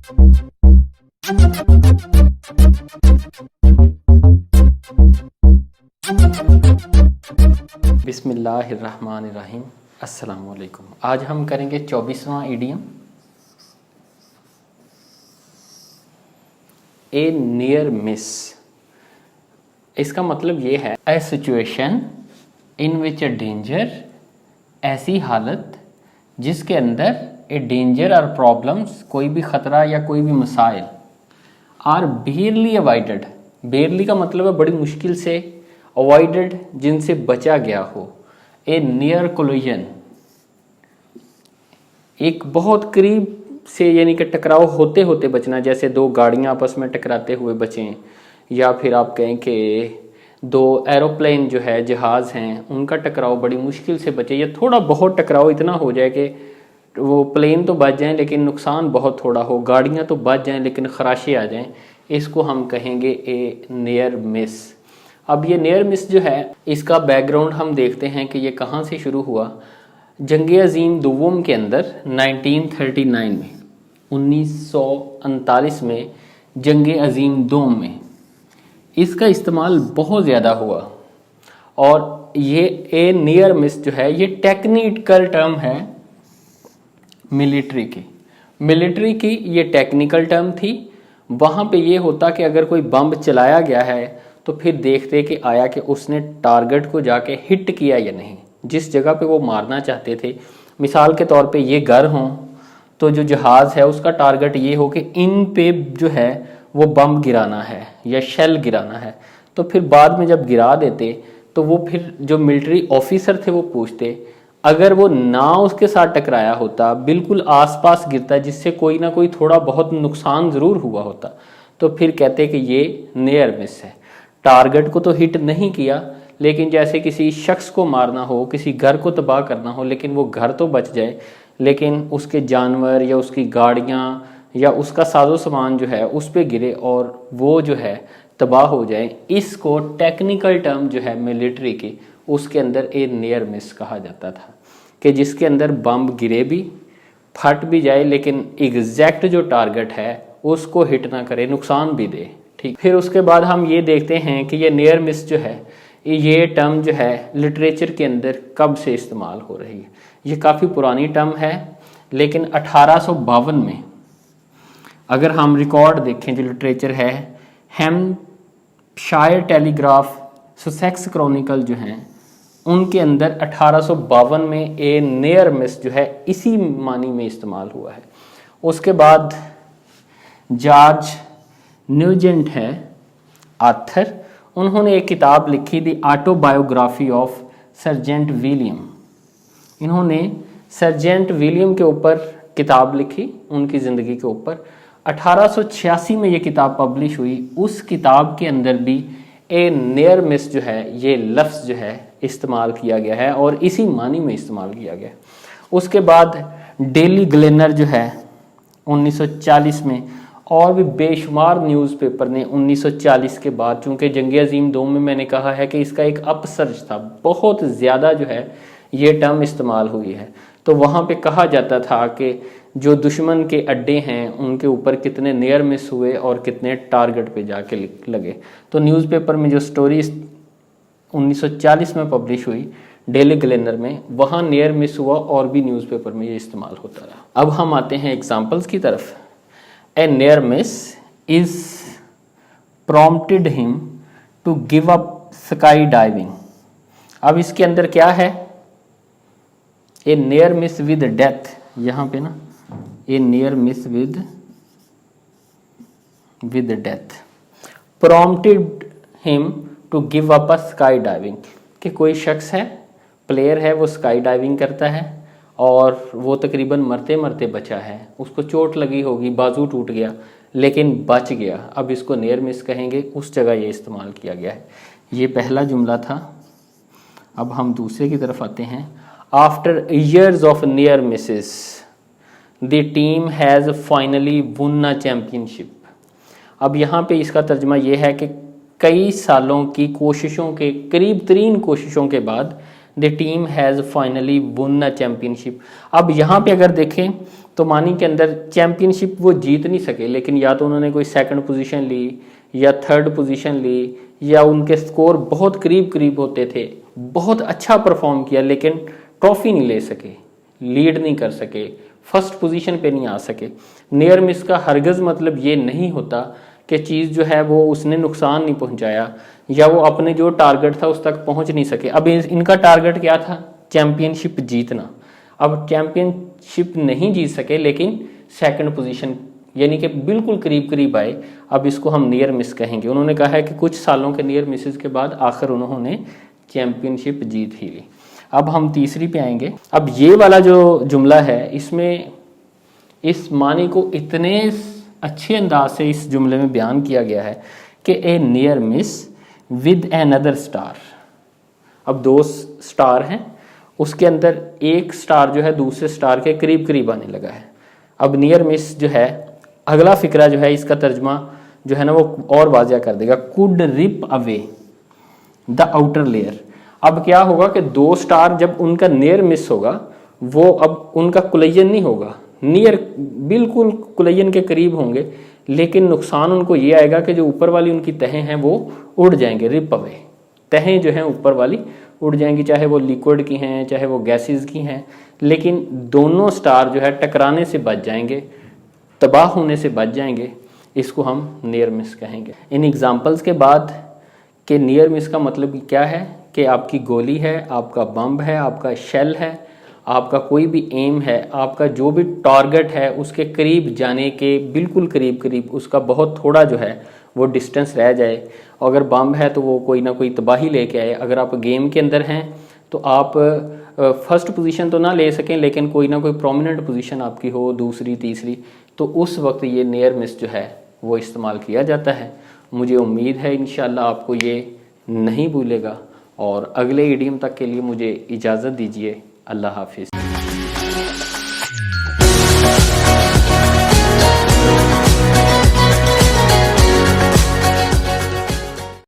बिस्मिल्लाहिर्रहमानिर्रहीम। अस्सलाम वालेकुम। आज हम करेंगे 24वां इडियम, ए नियर मिस। इसका मतलब ये है ए situation in which A danger, ऐसी हालत जिसके अंदर ए डेंजर और प्रॉब्लम्स, कोई भी ख़तरा या कोई भी मसाइल आर बेयरली अवॉइडेड। बेयरली का मतलब है बड़ी मुश्किल से, अवॉइडेड जिनसे बचा गया हो। ए नियर कोलिजन, एक बहुत करीब से, यानी कि टकराव होते होते बचना। जैसे दो गाड़ियां आपस में टकराते हुए बचें, या फिर आप कहें कि दो एरोप्लेन जो है, जहाज़ हैं, उनका टकराव बड़ी मुश्किल से बचे, या थोड़ा बहुत टकराव इतना हो जाए कि वो प्लेन तो बच जाएं लेकिन नुकसान बहुत थोड़ा हो, गाड़ियां तो बच जाएं लेकिन खराशे आ जाएं, इसको हम कहेंगे ए नियर मिस। अब ये नियर मिस जो है, इसका बैकग्राउंड हम देखते हैं कि ये कहाँ से शुरू हुआ। जंग अजीम दोम के अंदर 1939 में, 1939 में जंग अजीम दोम में इसका इस्तेमाल बहुत ज़्यादा हुआ। और ये ए नियर मिस जो है, ये टेक्निकल टर्म है मिलिट्री की ये टेक्निकल टर्म थी। वहाँ पे ये होता कि अगर कोई बम चलाया गया है तो फिर देखते कि आया कि उसने टारगेट को जाके हिट किया या नहीं, जिस जगह पे वो मारना चाहते थे। मिसाल के तौर पे ये घर हों तो जो जहाज़ है उसका टारगेट ये हो कि इन पे जो है वो बम गिराना है या शेल गिराना है। तो फिर बाद में जब गिरा देते तो वो फिर जो मिलिट्री ऑफिसर थे वो पूछते, अगर वो ना उसके साथ टकराया होता, बिल्कुल आसपास गिरता जिससे कोई ना कोई थोड़ा बहुत नुकसान ज़रूर हुआ होता, तो फिर कहते कि ये नियर मिस है। टारगेट को तो हिट नहीं किया, लेकिन जैसे किसी शख्स को मारना हो, किसी घर को तबाह करना हो, लेकिन वो घर तो बच जाए, लेकिन उसके जानवर या उसकी गाड़ियाँ या उसका साजो सामान जो है उस पर गिरे और वो जो है तबाह हो जाए, इसको टेक्निकल टर्म जो है मिलिट्री की, उसके अंदर ए नियर मिस कहा जाता था। कि जिसके अंदर बम गिरे भी, फट भी जाए, लेकिन एग्जैक्ट जो टारगेट है उसको हिट ना करे, नुकसान भी दे। ठीक, फिर उसके बाद हम ये देखते हैं कि ये नियर मिस जो है, ये टर्म जो है लिटरेचर के अंदर कब से इस्तेमाल हो रही है। ये काफ़ी पुरानी टर्म है, लेकिन 1852 में अगर हम रिकॉर्ड देखें, जो लिटरेचर है, हैम्पशायर टेलीग्राफ, ससेक्स क्रॉनिकल जो हैं, उनके अंदर 1852 में ए नियर मिस जो है इसी मानी में इस्तेमाल हुआ है। उसके बाद जॉर्ज न्यूजेंट है आथर, उन्होंने एक किताब लिखी दी ऑटोबायोग्राफी ऑफ सर्जेंट विलियम। इन्होंने सर्जेंट विलियम के ऊपर किताब लिखी, उनकी ज़िंदगी के ऊपर। 1886 में ये किताब पब्लिश हुई। उस किताब के अंदर भी ए नियर मिस जो है, ये लफ्ज़ जो है इस्तेमाल किया गया है और इसी मानी में इस्तेमाल किया गया है। उसके बाद डेली ग्लेनर जो है 1940 में, और भी बेशुमार न्यूज़पेपर ने 1940 के बाद, चूँकि जंग अजीम दोम में मैंने कहा है कि इसका एक अपसर्ज था, बहुत ज़्यादा जो है ये टर्म इस्तेमाल हुई है। तो वहाँ पे कहा जाता था कि जो दुश्मन के अड्डे हैं उनके ऊपर कितने नियर मिस हुए और कितने टारगेट पे जाके लगे। तो न्यूज़पेपर में जो स्टोरी 1940 में पब्लिश हुई डेली ग्लेनर में, वहाँ नियर मिस हुआ और भी न्यूज़पेपर में ये इस्तेमाल होता रहा। अब हम आते हैं एग्जाम्पल्स की तरफ। A near miss is prompted him to give up sky diving. अब इसके अंदर क्या है, a near miss with death, यहाँ पे ना a near miss with death, prompted him to give up a sky diving. कि कोई शख्स है, प्लेयर है, वो स्काई डाइविंग करता है और वो तकरीबन मरते मरते बचा है, उसको चोट लगी होगी, बाजू टूट गया, लेकिन बच गया। अब इसको नियर मिस कहेंगे, उस जगह ये इस्तेमाल किया गया है। ये पहला जुमला था। अब हम दूसरे की तरफ आते हैं। After years of near misses the team has finally won a championship. अब यहाँ पे इसका तर्जमा ये है कि कई सालों की कोशिशों के, करीब तरीन कोशिशों के बाद the team has finally won a championship. अब यहाँ पे अगर देखें तो मानी के अंदर चैम्पियनशिप वो जीत नहीं सके, लेकिन या तो उन्होंने कोई सेकंड पोजीशन ली या थर्ड पोजीशन ली, या उनके स्कोर बहुत करीब करीब होते थे, बहुत अच्छा परफॉर्म किया लेकिन ट्रॉफी नहीं ले सके, लीड नहीं कर सके, फर्स्ट पोजीशन पे नहीं आ सके। नियर मिस का हरगज़ मतलब ये नहीं होता कि चीज़ जो है वो उसने नुकसान नहीं पहुंचाया या वो अपने जो टारगेट था उस तक पहुंच नहीं सके। अब इनका टारगेट क्या था? चैम्पियनशिप जीतना। अब चैम्पियनशिप नहीं जीत सके लेकिन सेकंड पोजीशन यानी कि बिल्कुल करीब करीब आए, अब इसको हम नियर मिस कहेंगे। उन्होंने कहा है कि कुछ सालों के नियर मिसेस के बाद आखिर उन्होंने चैम्पियनशिप जीत ही ली। अब हम तीसरी पे आएंगे। अब ये वाला जो जुमला है इसमें इस मानी को इतने अच्छे अंदाज से इस जुमले में बयान किया गया है कि ए near miss with another star. अब दो स्टार हैं, उसके अंदर एक स्टार जो है दूसरे स्टार के करीब करीब आने लगा है। अब नियर मिस जो है, अगला फिक्रा जो है इसका तर्जमा जो है ना वो और वाज़िया कर देगा, could rip away the outer layer. अब क्या होगा कि दो स्टार जब उनका नियर मिस होगा वो अब उनका कुलयन नहीं होगा, नियर बिल्कुल कुलयन के करीब होंगे, लेकिन नुकसान उनको ये आएगा कि जो ऊपर वाली उनकी तहें हैं वो उड़ जाएंगे, रिप अवे। तहें जो हैं ऊपर वाली उड़ जाएंगी, चाहे वो लिक्विड की हैं चाहे वो गैसेस की हैं, लेकिन दोनों स्टार जो है टकराने से बच जाएंगे, तबाह होने से बच जाएंगे। इसको हम नियर मिस कहेंगे। इन एग्जाम्पल्स के बाद कि नियर मिस का मतलब क्या है कि आपकी गोली है, आपका बम है, आपका शेल है, आपका कोई भी एम है, आपका जो भी टारगेट है उसके करीब जाने के बिल्कुल करीब करीब उसका बहुत थोड़ा जो है वो डिस्टेंस रह जाए। अगर बम है तो वो कोई ना कोई तबाही लेके आए। अगर आप गेम के अंदर हैं तो आप फर्स्ट पोजीशन तो ना ले सकें लेकिन कोई ना कोई प्रोमिनेंट पोजीशन आपकी हो, दूसरी तीसरी, तो उस वक्त ये नियर मिस जो है वो इस्तेमाल किया जाता है। मुझे उम्मीद है इंशाल्लाह आपको ये नहीं भूलेगा। और अगले ईडियम तक के लिए मुझे इजाज़त दीजिए। अल्लाह हाफिज़।